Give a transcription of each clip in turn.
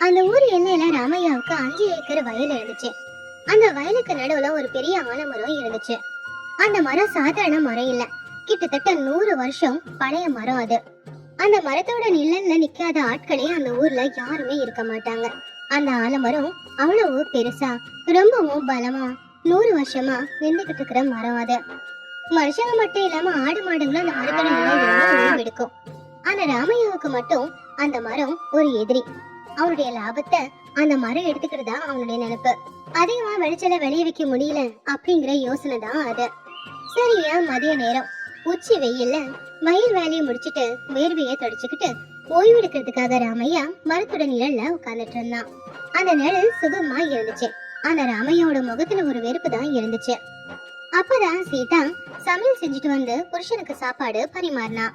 அந்த ஊர் எல்லையில ராமையாவுக்கு 5 ஏக்கர் வயல் இருந்துச்சு. அந்த வயலுக்கு நடுவுல ஒரு பெரிய ஆலமரம் இருந்துச்சு. அந்த மரம் சாதாரண மரம் இல்ல, கிட்டத்தட்ட 100 வருஷம் பழைய மரம் அது. அந்த மரத்தோட நிழல்ல நிக்காத ஆட்களே அந்த ஊர்ல யாருமே இருக்க மாட்டாங்க. அந்த ஆலமரம் அவ்வளவு பெருசா, ரொம்பவும் பலமா 100 வருஷமா நின்றுகிட்டு இருக்கிற மரம் அது. மனுஷங்க மட்டும் இல்லாம ஆடு மாடுங்களும் அந்த மரத்தோட நிழல்ல ஓய்வெடுக்கும். ஆனா ராமையாவுக்கு மட்டும் அந்த மரம் ஒரு எதிரி. அவனுடைய லாபத்தை அந்த மரம் எடுத்துக்கிறதா அவனுடைய நினைப்பு. அதிகமா விளைச்சல விளைய வைக்க முடியல அப்படிங்கிற யோசனை தான் அது. சரியா மதிய நேரம் உச்சி வெயில்ல வயல் வேலையை முடிச்சிட்டு வேர்வையை தொடச்சுக்கிட்டு ஓய்வெடுக்கிறதுக்காக ராமையா மரத்தோட நிழல்ல உட்கார்ந்துட்டு இருந்தான். அந்த நிழல் சுகமா இருந்துச்சு. அந்த ராமையாவோட முகத்துல ஒரு வெறுப்பு தான் இருந்துச்சு. அப்பதான் சீதா சமையல் செஞ்சுட்டு வந்து புருஷனுக்கு சாப்பாடு பரிமாறினா.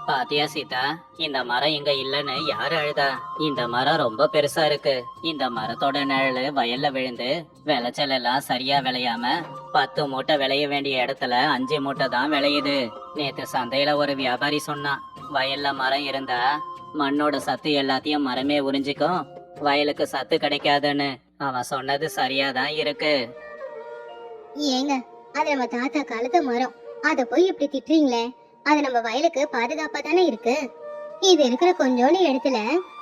பாத்தியா சீதா, இந்த மரம் இங்க இல்லன்னு யாரு அழுதா? இந்த மரம் ரொம்ப பெருசா இருக்கு. இந்த மரத்தோட நிழலு வயல்ல விழுந்து விளைச்சல் எல்லாம் சரியா விளையாம 10 மூட்டை விளைய வேண்டிய இடத்துல 5 மூட்டை தான் விளையுது. நேத்து சந்தையில ஒரு வியாபாரி சொன்னான், வயல்ல மரம் இருந்தா மண்ணோட சத்து எல்லாத்தையும் மரமே உறிஞ்சிக்கும், வயலுக்கு சத்து கிடைக்காதுன்னு. அவன் சொன்னது சரியாதான் இருக்கு. ஏங்க, அது நம்ம தாத்தா காலத்து மரம். அத போய் இப்படி திட்டுறீங்களே? அது நம்ம வயலுக்கு பாதுகாப்பா தானே இருக்கு. இது இருக்கிற கொஞ்சோண்டு இடத்துல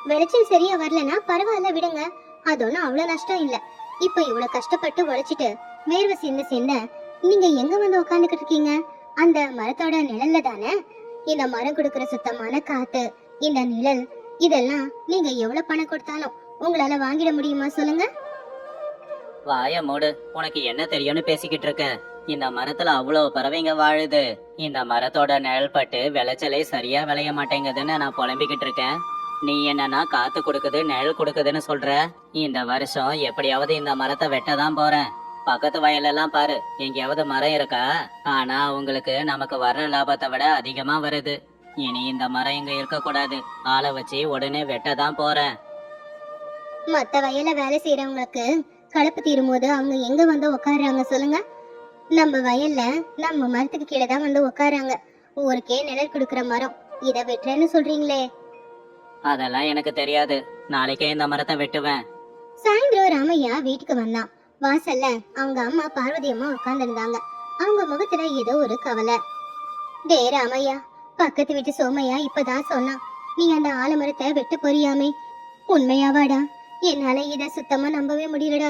விளைச்சல் சரியா வரலன்னா பரவாயில்ல விடுங்க, அது ஒண்ணும் அவ்வளவு நஷ்டம் இல்ல. இப்ப இவ்வளவு கஷ்டப்பட்டு உழைச்சிட்டு வேர்வை சிந்த சிந்த நீங்க எங்க வந்து உட்காந்துக்கிட்டு இருக்கீங்க? அந்த மரத்தோட நிழல்ல தானே. இந்த மரம் கொடுக்கிற சுத்தமான காத்து, இந்த நிழல், இதெல்லாம் நீங்க எவ்வளவு பணம் கொடுத்தாலும் உங்களால வாங்கிட முடியுமா சொல்லுங்க? வாய மூடு, உனக்கு என்ன தெரியும்னு பேசிக்கிட்டு இருக்க? இந்த மரத்துல அவ்வளவு பறவைங்க வாழுது. இந்த மரத்தோட நிழல் பட்டு விளைச்சலே சரியா விளைய மாட்டேங்குதுன்னு நான் புலம்பிக்கிட்டு இருக்கேன். நீ என்னன்னா காத்து கொடுக்குது நிழல் கொடுக்குதுன்னு சொல்ற. இந்த வருஷம் எப்படியாவது இந்த மரத்தை வெட்டதான் போறேன். பக்கத்து வயலெல்லாம் பாரு, எங்கேயாவது மரம் இருக்கா? ஆனா உங்களுக்கு நமக்கு வர்ற லாபத்தை விட அதிகமா வருது. இனி இந்த மரம் இங்க இருக்க கூடாது. ஆளை வச்சு உடனே வெட்டதான் போறேன். மத்த வயல்ல வேலை செய்யறவங்களுக்கு கலப்பு தீரும் போது அவங்க எங்க வந்து உட்காடுறாங்க சொல்லுங்க? நம்ம வயல்ல நம்ம மரத்துக்கு கீழே தான் வந்து உட்காராங்க. ஊருக்கே நிழல் கொடுக்கற மரம், இத வெட்டுறேன்னு சொல்றீங்களே? அதெல்லாம் எனக்கு தெரியாது. நாளைக்கே இந்த மரத்தை வெட்டுவேன். சாயந்தரம் ராமையா வீட்டுக்கு வந்தான். வாசல்ல அவங்க அம்மா பார்வதி அம்மா உட்கார்ந்து இருந்தாங்க. அவங்க முகத்துல ஏதோ ஒரு கவலை. டே ராமையா, பக்கத்து வீட்டு சோமையா இப்பதான் சொன்னான், நீ அந்த ஆலமரத்தை வெட்ட போறியாமே, உண்மையாவாடா? என்னால இத சுத்தமா நம்பவே முடியலடா.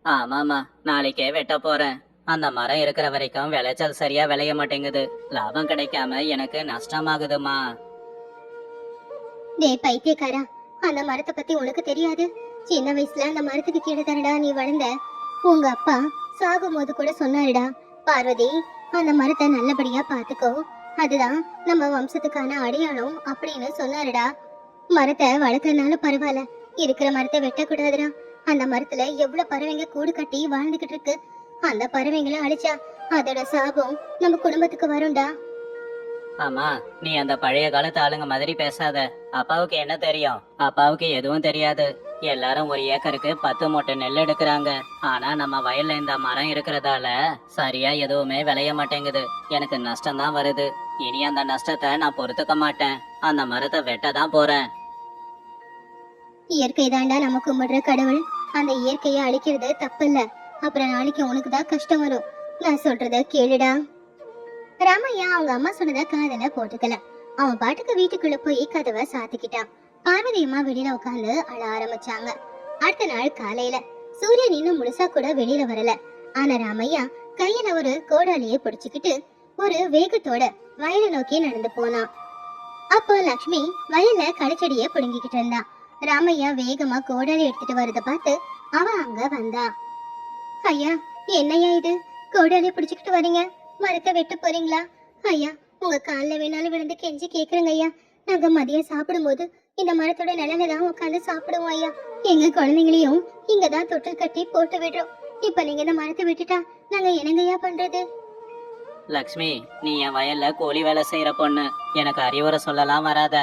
ஆமாமா, நாளைக்கே வெட்ட போறேன். அந்த மரம் இருக்கிற வரைக்கும் விளைச்சல் சரியா விளைய மாட்டேங்குது. லாபம் கிடைக்காம எனக்கு நஷ்டமாகுதுமா. டே பைத்தியக்காரா, அந்த மரத்தை பத்தி உனக்கு தெரியாது? சின்ன வயசுல அந்த மரத்துக்கு கீழே தானடா நீ வளர்ந்த. உங்க அப்பா சாகும் போது கூட சொன்னாருடா, பார்வதி, அந்த மரத்தை நல்லபடியா பாத்துக்கோ, அதுதான் நம்ம வம்சத்துக்கான அடையாளம் அப்படின்னு சொன்னாருடா. மரத்தை வளர்க்கறதுனால பரவாயில்ல, இருக்கிற மரத்தை வெட்டக்கூடாதுடா. அந்த மரத்துல எவ்வளவு பறவைங்க கூடு கட்டி வாழ்ந்துகிட்டு இருக்கு. அந்த பறவைங்களை அழிச்சா அதோட சாபம் நம்ம குடும்பத்துக்கு வரும்டா. ஆமா, நீ அந்த பழைய காலத்து ஆளுங்க மாதிரி பேசாத. அப்பாவுக்கு என்ன தெரியும்? அப்பாவுக்கு எதுவும் தெரியாது. எல்லாரும் ஒரு ஏக்கருக்கு 10 மூட்டை நெல் எடுக்கிறாங்க. ஆனா நம்ம வயல்ல இந்த மரம் இருக்கிறதால சரியா எதுவுமே விளைய மாட்டேங்குது. எனக்கு நஷ்டம் தான் வருது. இனி அந்த நஷ்டத்தை நான் பொறுத்துக்க மாட்டேன். அந்த மரத்தை வெட்டதான் போறேன். இயற்கை தாண்டா நம்ம கும்பிடுற கடவுள். அந்த இயற்கையை அழிக்கிறது தப்பில்ல. அப்புறம் நாளைக்கு உனக்கு தான் கஷ்டம் வரும். நான் சொல்றத கேளுடா. ராமையா அவங்க அம்மா சொன்னத காதல போட்டுக்கல. அவன் பாட்டுக்கு வீட்டுக்குள்ள போய் கதவை சாத்திக்கிட்டான். பார்வதி அம்மா வெளியில உட்காந்து அழ ஆரம்பிச்சாங்க. அடுத்த நாள் காலையில சூரியன் இன்னும் முழுசா கூட வெளியில வரல. ஆனா ராமையா கையில ஒரு கோடாலியை பிடிச்சுக்கிட்டு ஒரு வேகத்தோட வயலை நோக்கி நடந்து போனான். அப்போ லக்ஷ்மி வயல்ல களிச்செடியை புடுங்கிக்கிட்டு இருந்தா. ராமையா வேகமா கோடாலி எடுத்துட்டு வரத பார்த்து அவ அங்க வந்தா. ஐயா, என்னையா இது, கோடாலி பிடிச்சுக்கிட்டு வரீங்க? மரத்தை வெட்ட போறீங்களா? ஐயா, உங்க காலில் வேணாலும் விழுந்து கெஞ்சி கேக்குறேங்க ஐயா. நாங்க மதியம் சாப்பிடும் போது இந்த மரத்தோட நிழல தான் உட்காந்து சாப்பிடுவோம் ஐயா. எங்க குழந்தைங்களையும் இங்கதான் தொட்டில் கட்டி போட்டு விடுறோம். இப்ப நீங்க இந்த மரத்தை விட்டுட்டா நாங்க என்னங்கய்யா பண்றது? லக்ஷ்மி, நீ என் வயல்ல கூலி வேலை செய்யற பொண்ணு. எனக்கு அறிவுரை சொல்லலாம் வராத.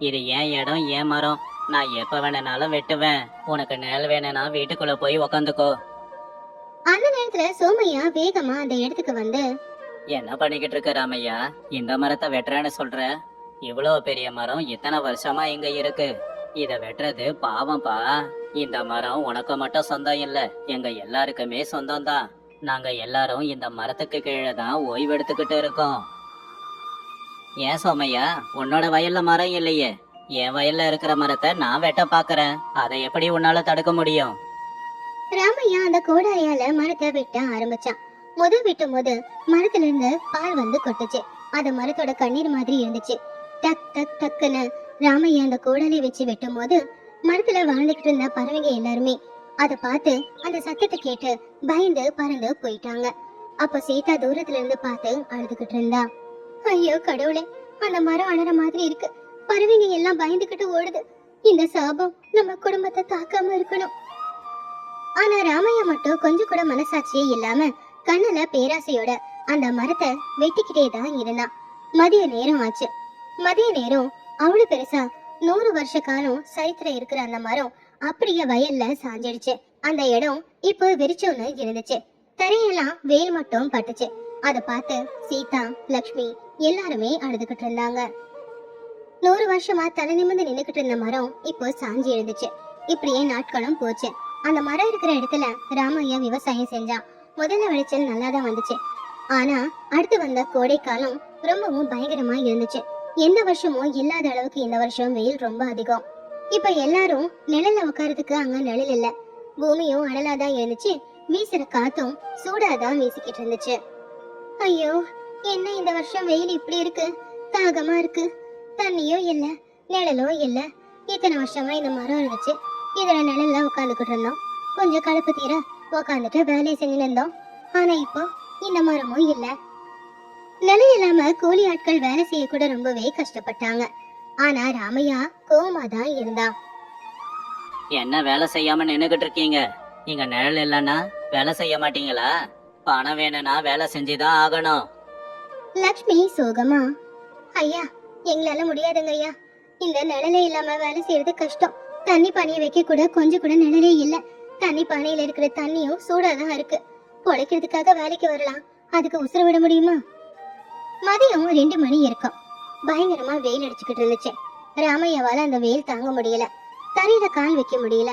இது ஏன் இடம், ஏன் மரம். நான் எப்ப வேணும்னாலும் வெட்டுவேன். உனக்கு நிழல் வேணும்னா வீட்டுக்குள்ள போய் உக்காந்துக்கோ. அந்த நேரத்துல சோமையா வேகமா அந்த இடத்துக்கு வந்து, என்ன பண்ணிக்கிட்டு இருக்க ராமையா? இந்த மரத்தை வெட்டுறேன்னு சொல்ற? இவ்வளவு பெரிய மரம் இத்தனை வருஷமா இங்க இருக்கு. இத வெட்டுறது பாவம்பா. இந்த மரம் உனக்கு மட்டும் சொந்தம் இல்ல, எங்க எல்லாருக்குமே சொந்தம் தான். நாங்க எல்லாரும் இந்த மரத்துக்கு கீழே தான் ஓய்வு எடுத்துக்கிட்டு இருக்கோம். ஏன் சோமையா, உன்னோட வயல்ல மரம் இல்லையே? என் வயல்ல இருக்கிற மரத்தை நான் வெட்ட பாக்குறேன், அதை எப்படி உன்னால தடுக்க முடியும்? ராமையா அந்த கோடாரியால மரத்தை வெட்ட ஆரம்பிச்சான். வெட்டும் போது மரத்துல இருந்து பால் வந்து கொட்டுச்சு. அது மரத்தோட கண்ணீர் மாதிரி இருந்துச்சு. டக் டக் டக்குன்னு ராமையா அந்த கோடாலி வச்சு வெட்டும் போது மரத்துல வாழ்ந்துகிட்டு இருந்த பறவைங்க எல்லாருமே அதை பார்த்து அந்த சத்தத்தை கேட்டு பயந்து பறந்து போயிட்டாங்க. அப்ப சீதா தூரத்துல இருந்து பார்த்து அழுதுகிட்டு இருந்தா. ஐயோ கடவுளே, அந்த மரம் அழற மாதிரி இருக்கு. பறவைங்க எல்லாம் பயந்துகிட்டு ஓடுது. இந்த சாபம் நம்ம குடும்பத்தை தாக்காம இருக்கணும். ஆனா ராமையா மட்டும் கொஞ்சம் கூட மனசாட்சியே இல்லாம கண்ணுல பேராசையோட அந்த மரத்தை வெட்டிக்கிட்டே தான் இருந்தான். மதிய நேரம் ஆச்சு. மதிய நேரம் அவ்வளவு பெருசா 100 வருஷ காலம் சரித்திரம் இருக்கிற அந்த மரம் அப்படியே வயல்ல சாஞ்சிடுச்சு. அந்த இடம் இப்போ வெறிச்சோன்னு இருந்துச்சு. தரையெல்லாம் வெயில் மட்டும் பட்டுச்சு. அதை பார்த்து சீதா, லக்ஷ்மி எல்லாருமே அழுதுகிட்டு இருந்தாங்க. 100 வருஷமா தலை நிமிர்ந்து நின்னுகிட்டு இருந்த மரம் இப்போ சாஞ்சி இருந்துச்சு. இப்படியே நாட்களும் போச்சு. அந்த மரம் இருக்கிற இடத்துல ராமையா விவசாயம் செஞ்சான். முதல்ல விளைச்சல் நல்லாதான் வந்துச்சு. ஆனா அடுத்து வந்த கோடை காலம் ரொம்பவும் பயங்கரமா இருந்துச்சு. எந்த வருஷமும் இல்லாத அளவுக்கு இந்த வருஷம் வெயில் ரொம்ப அதிகம். இப்ப எல்லாரும் நிழல்ல உட்காரத்துக்கு அங்க நிழல் இல்ல. பூமியும் அனலாதான் இருந்துச்சு. வீசுற காத்தும் சூடாதான் வீசிக்கிட்டு இருந்துச்சு. ஐயோ, என்ன இந்த வருஷம் வெயில் இப்படி இருக்கு? தாகமா இருக்கு. தண்ணியும் இல்ல, நிழலும் இல்ல. இத்தனை வருஷமா இந்த மரம் இருந்துச்சு. இதுல நிழல்ல உட்காந்துக்கிட்டு இருந்தோம். கொஞ்சம் கடுப்பு தீர உட்காந்துட்டு வேலையை செஞ்சு இருந்தோம். ஆனா இப்போ இந்த மரமும் இல்ல. நிழல் இல்லாம கூலி ஆட்கள் வேலை செய்ய கூட ரொம்பவே கஷ்டப்பட்டாங்க. ஆனா ராமையா கோவமா தான் இருந்தான். என்ன வேலை செய்யாம நின்னுகிட்டு இருக்கீங்க? இங்க நிழல் இல்லைன்னா வேலை செய்ய மாட்டீங்களா? பணம் வேணும்னா வேலை செஞ்சுதான் ஆகணும். லக்ஷ்மி சோகமா, ஐயா எங்களால முடியாதுங்க ஐயா. இந்த நிழலே இல்லாம வேலை செய்யறது கஷ்டம். தண்ணி பானையை வைக்க கூட கொஞ்சம் கூட நிழலே இல்ல. தண்ணி பானையில இருக்கிற தண்ணியும் சூடாதான் இருக்கு. பொழைக்கிறதுக்காக வேலைக்கு வரலாம், அதுக்கு உசுர விட முடியுமா? மதியம் 2 மணி இருக்கும். பயங்கரமா வெயில் அடிச்சுக்கிட்டு இருந்துச்சு. ராமையாவால அந்த வெயில் தாங்க முடியல. தரையில கால் வைக்க முடியல.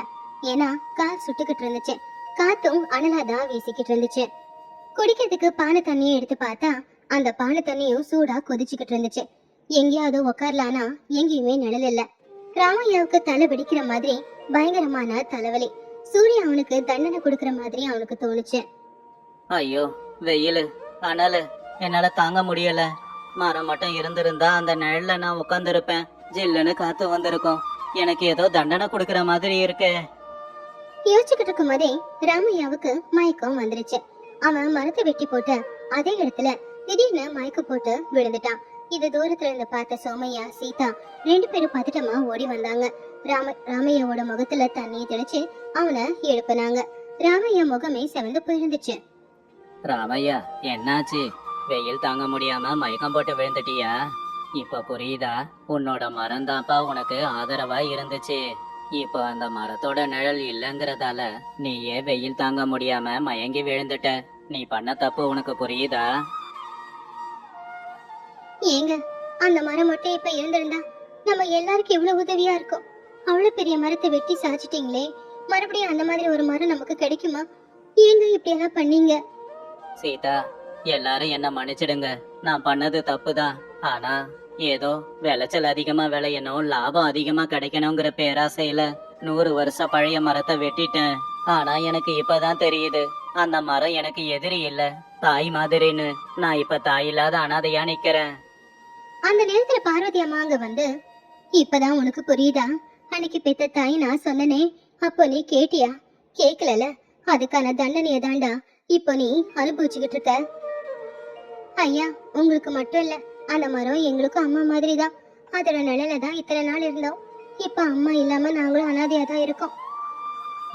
ஏன்னா கால் சுட்டுக்கிட்டு இருந்துச்சு. காத்தும் அனலாதான் வீசிக்கிட்டு இருந்துச்சு. குடிக்கிறதுக்கு பானை தண்ணியை எடுத்து பார்த்தா அந்த பானை தண்ணியும் சூடா கொதிச்சுக்கிட்டு இருந்துச்சு. எங்கேயாவது உக்காரலானா எங்கேயுமே நிழல் இல்ல. ராமையாவுக்கு தலை வெடிக்கிற மாதிரி பயங்கரமான தலைவலி. சூரியன் அவனுக்கு தண்டனை கொடுக்கிற மாதிரி அவனுக்கு தோணுச்சு. ஐயோ, வெயில் அனலு என்னால தாங்க முடியல. மரம் மட்டும் இருந்திருந்தா அந்த நிழல்ல நான் உட்கார்ந்து இருப்பேன். ஜில்லுன்னு காத்து வந்திருக்கும். எனக்கு ஏதோ தண்டனை கொடுக்கிற மாதிரி இருக்கு. யோசிச்சுக்கிட்டு இருக்கும் போதே ராமையாவுக்கு மயக்கம் வந்துருச்சு. அவன் மரத்தை வெட்டி போட்டு அதே இடத்துல திடீர்னு மயக்கம் போட்டு விழுந்துட்டான். இது தூரத்துல இருந்து பார்த்த சோமையா, சீதா 2 பேரும் பதட்டமா ஓடி வந்தாங்க. ராமையாவோட முகத்துல தண்ணியை தெளிச்சு அவனை எழுப்பினாங்க. ராமையா முகமே செவந்து போயிருந்துச்சு. ராமையா, என்னாச்சு? வெயில் தாங்க முடியாம மயக்கம் போட்டு விழுந்துட்டியா? இப்ப புரியுதா? உன்னோட மரம் தான்ப்பா உனக்கு ஆதரவா இருந்துச்சு. இப்ப அந்த மரத்தோட நிழல் இல்லங்கறதால நீயே வெயில் தாங்க முடியாம மயங்கி விழுந்துட்ட. நீ பண்ண தப்பு உனக்கு புரியுதா? ஏங்க, அந்த மரம் மட்டும் இப்ப இருந்திருந்தா நம்ம எல்லாருக்கும் எவ்வளவு உதவியா இருக்கும். அவ்வளவு பெரிய மரத்தை வெட்டி சாச்சிட்டீங்களே, மறுபடியும் அந்த மாதிரி ஒரு மரம் நமக்கு கிடைக்குமா? ஏங்க இப்படி எல்லாம் பண்ணீங்க? சீதா, எல்லாரும் என்ன மன்னிச்சிடுங்க. நான் பண்ணது தப்புதான். ஆனா ஏதோ விளைச்சல் அதிகமா விளையணும், லாபம் அதிகமா கிடைக்கணுங்கிற பேராசையில 100 வருஷம் பழைய மரத்தை வெட்டிட்டேன். ஆனா எனக்கு இப்பதான் தெரியுது, அந்த மரம் எனக்கு எதிரி இல்ல, தாய் மாதிரின்னு. நான் இப்ப தாய் இல்லாத அனாதையா நிக்கிறேன். அந்த நேரத்துல பார்வதி அம்மா அங்க வந்து, இப்பதான் உனக்கு புரியுதா? அன்னைக்கு பெத்த தாய் நான் சொன்னனே, அப்போ நீ கேட்டியா? கேட்கல. அதுக்கான தண்டனையை தாண்டா இப்போ நீ அனுபவிச்சுக்கிட்டு இருக்க. ஐயா, உங்களுக்கு மட்டும் இல்ல, அந்த மரம் எங்களுக்கும் அம்மா மாதிரி தான். அதோட நிழல தான் இத்தனை நாள் இருந்தோம். இப்ப அம்மா இல்லாம நாங்களும் அனாதையா தான் இருக்கோம்.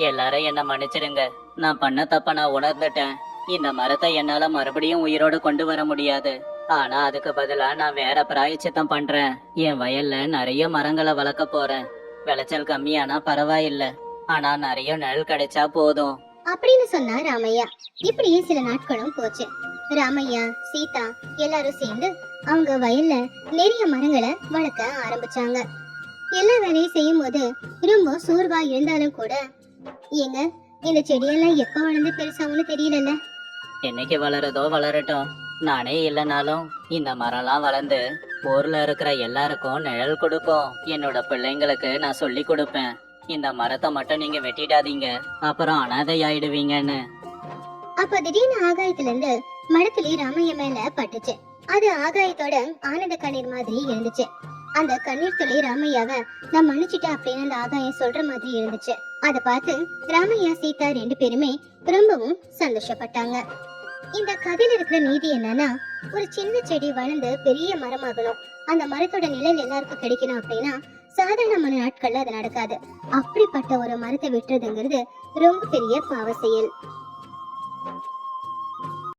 எல்லாரும் என்ன மன்னிச்சிடுங்க. நான் பண்ண தப்ப நான் உணர்ந்துட்டேன். இந்த மரத்தை என்னால மறுபடியும் உயிரோடு கொண்டு வர முடியாது. ஆனா அதுக்கு பதிலா நான் வேற பிராயச்சித்தம் பண்றேன். என் வயல்ல நிறைய மரங்களை வளர்க்க போறேன். விளைச்சல் கம்மியானா பரவாயில்ல, ஆனா நிறைய நிழல் கிடைச்சா போதும் அப்படின்னு சொன்னா ராமையா. இப்படியே சில நாட்களும் போச்சு. ராமையா, சீதா எல்லாரும் சேர்ந்து அவங்க வயல்ல நிறைய மரங்களை வளர்க்க ஆரம்பிச்சாங்க. எல்லா வேலையும் செய்யும் போது ரொம்ப சோர்வா இருந்தாலும் கூட, ஏங்க இந்த செடியெல்லாம் எப்ப வளர்ந்து பெருசாகும்னு தெரியலல்ல. என்னைக்கு வளருதோ வளரட்டும். நானே இல்லைனாலும் இந்த மரம்லாம் வளர்ந்து ஊர்ல இருக்கிற எல்லாருக்கும் நிழல் கொடுக்கும். என்னோட பிள்ளைங்களுக்கு நான் சொல்லி கொடுப்பேன், இந்த மரத்தை மட்டும் நீங்க வெட்டிடாதீங்க, அப்புறம் அனாதை ஆயிடுவீங்கன்னு. அப்ப திடீர்னு ஆகாயத்துல இருந்து மரத்துளி ராமையா மேல பட்டுச்சு. அது ஆகாயத்தோட ஆனந்த கண்ணீர் மாதிரி இருந்துச்சு. அந்த கண்ணீர் துளி ராமையாவை நான் மன்னிச்சுட்டேன் அப்படின்னு அந்த ஆகாயம் சொல்ற மாதிரி இருந்துச்சு. அதை பார்த்து ராமையா சீதா 2 பேருமே ரொம்பவும் சந்தோஷப்பட்டாங்க. இந்த கதையில இருக்கிற நீதி என்னன்னா, ஒரு சின்ன செடி வளர்ந்து பெரிய மரமாகணும், அந்த மரத்தோட நிழல் எல்லாருக்கும் கிடைக்கணும் அப்படின்னா சாதாரணமான நாட்கள்ல அது நடக்காது. அப்படிப்பட்ட ஒரு மரத்தை வெட்டுறதுங்கிறது ரொம்ப பெரிய பாவ செயல்.